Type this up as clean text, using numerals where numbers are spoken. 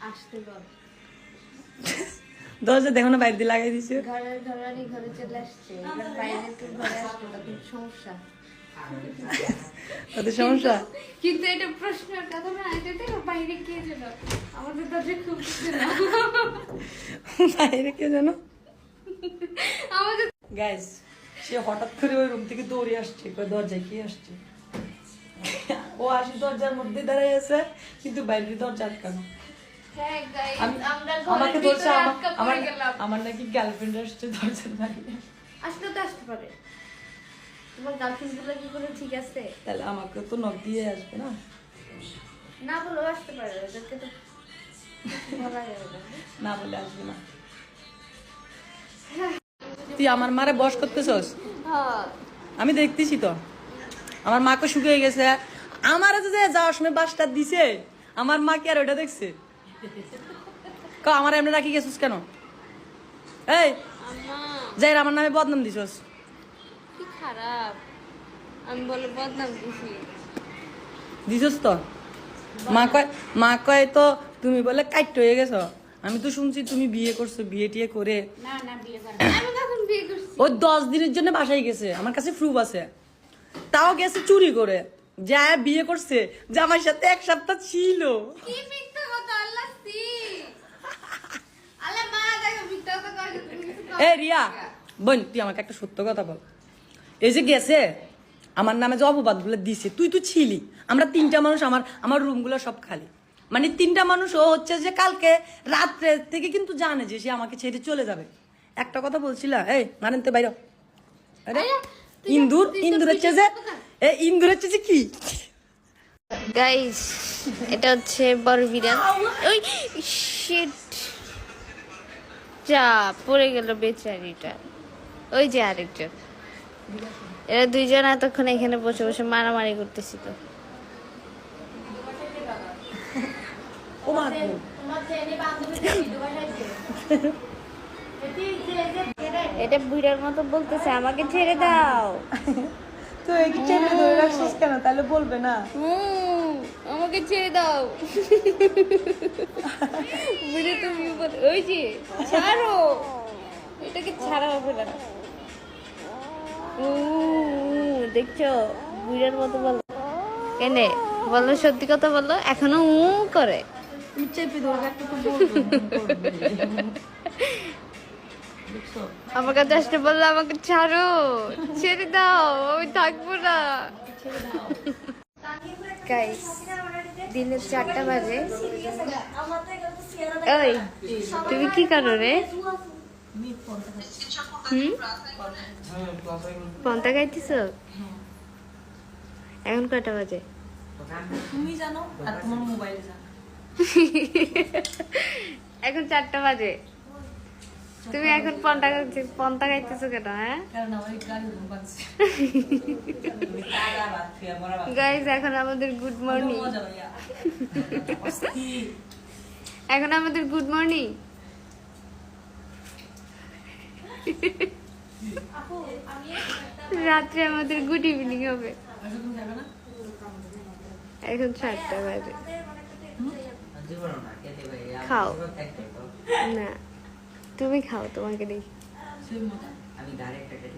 আসতে বল। দরজা দেখো না বাইরে দিয়ে লাগাই দিছে। ঘরে চলে আসছে, এবার বাইরে তো ঘরে আসবে, তখন সমস্যা। ওদের সমস্যা। কিন্তু এটা প্রশ্নের কথা না, এটা দেখো বাইরে কে যেন আমাদের দরজা খুলছে না। বাইরে কে জানো আমাদের গাইস, সে হঠাৎ করে ওই রুম থেকে দৌড়ে আসছে, দরজায় কে আসছে। ও আসি দরজার মধ্যে দাঁড়ায় আছে, কিন্তু বাইরের দরজা আটকানো। হ্যাঁ গাইস, আমরা আমাকে ঘরের বলছে ভিতরে আটকা পড়ে গেলাম। আমার নাকি গার্লফ্রেন্ড আসছে দরজার বাইরে। আসলে তো আসতে পারে, তোমার গার্লফ্রেন্ড গুলো কি করে ঠিক আছে? তাহলে আমাকে তো নক দিয়ে আসবে না। না বলেও আসতে পারে, ওদেরকে তো বলা যাবে না। না বলে আসবে না। তুই আমার মারে বস করতেছস? হ্যাঁ, আমি দেখতেছি তো, আমার মাকে শুকিয়ে গেছে। আমার যে যাওয়ার সময় বাসটা দিছে, আমার মা কি আর ওটা দেখছে? আমার এমনি রাখি গেছিস কেন? এই যাই আমার নামে বদনাম দিছস। কি খারাপ, আমি বলে বদনাম দিছস তো। মা কয় তো তুমি বলে কাইট হয়ে গেছো। আমি তো শুনছি তুমি বিয়ে করছো, বিয়ে টিয়ে করে। না না, বিয়ে করি আমি, কখন বিয়ে করছি? ও 10 দিনের জন্য বাসায় গেছে, আমার কাছে প্রুফ আছে। তাও গেছে চুরি করে, যা বিয়ে করছে, জামাইর সাথে 1 সপ্তাহ ছিল। কি মিথ্যা কথা, আল্লাহ সি আল্লাহ মা, দেখো মিথ্যা কথা কইছো তুমি, কিছু কর। এ রিয়া বোন, তুই আমাকে একটা সত্য কথা বল। এই যে গেছে, আমার নামে যে অপবাদ গুলো দিছে, তুই তো ছিলি। আমরা 3টা মানুষ, আমার রুম গুলো সব খালি। মানে 3টা মানুষ ও হচ্ছে যে কালকে রাত্রে থেকে কিন্তু জানে যে সে আমাকে ছেড়ে চলে যাবে। একটা কথা বলছিলা, এই মানেন তো বাইরে। আরে ইন্দুর হচ্ছে যে, ইন্দুর হচ্ছে যে কি গাইস, এটা হচ্ছে বড় বিড়াল। ওই শিট, যা পড়ে গেল বেচারিটা। ওই যে আরেকজন, এরা 2জন এতক্ষণ এখানে বসে বসে মারামারি করতেছিল। ও মা এটা বুড়ার মতো বলতেছে, আমাকে ছেড়ে দাও। তো এই চেপে ধরে রাখছিস কেন? তাহলে বলবে না আমাকে ছেড়ে দাও। বুড়ে তুমি ওই যে ছাড়ো, এটাকে ছাড়া হবে না। দেখছো, বুড়ার মতো বলো। এনে বলো, সত্যি কথা বলো, এখনো করে। চেপে ধরে রাখতে তো বলবে। আমার কাছে আসতে বললো, আমাকে ছাড়ো, ছেড়ে দাও, আমি থাকবো না। গাইস, দিনের 4টা বাজে। ওই তুমি কি করো রে? পন্তা খাইতেছ? এখন কয়টা বাজে? তুমি জানো আর তোমার মোবাইল জানো। এখন 4টা বাজে। তুমি এখন পন্তা খাইতেছো কেন? হ্যাঁ গাইস, এখন আমাদের গুড মর্নিং। এখন আমাদের গুড মর্নিং। রাত্রে আমাদের গুড ইভিনিং হবে। এখন 7টা বাজে। খাও না, তুমি খাও, তোমাকে দেখি। আমি ডাইরেক্ট একটা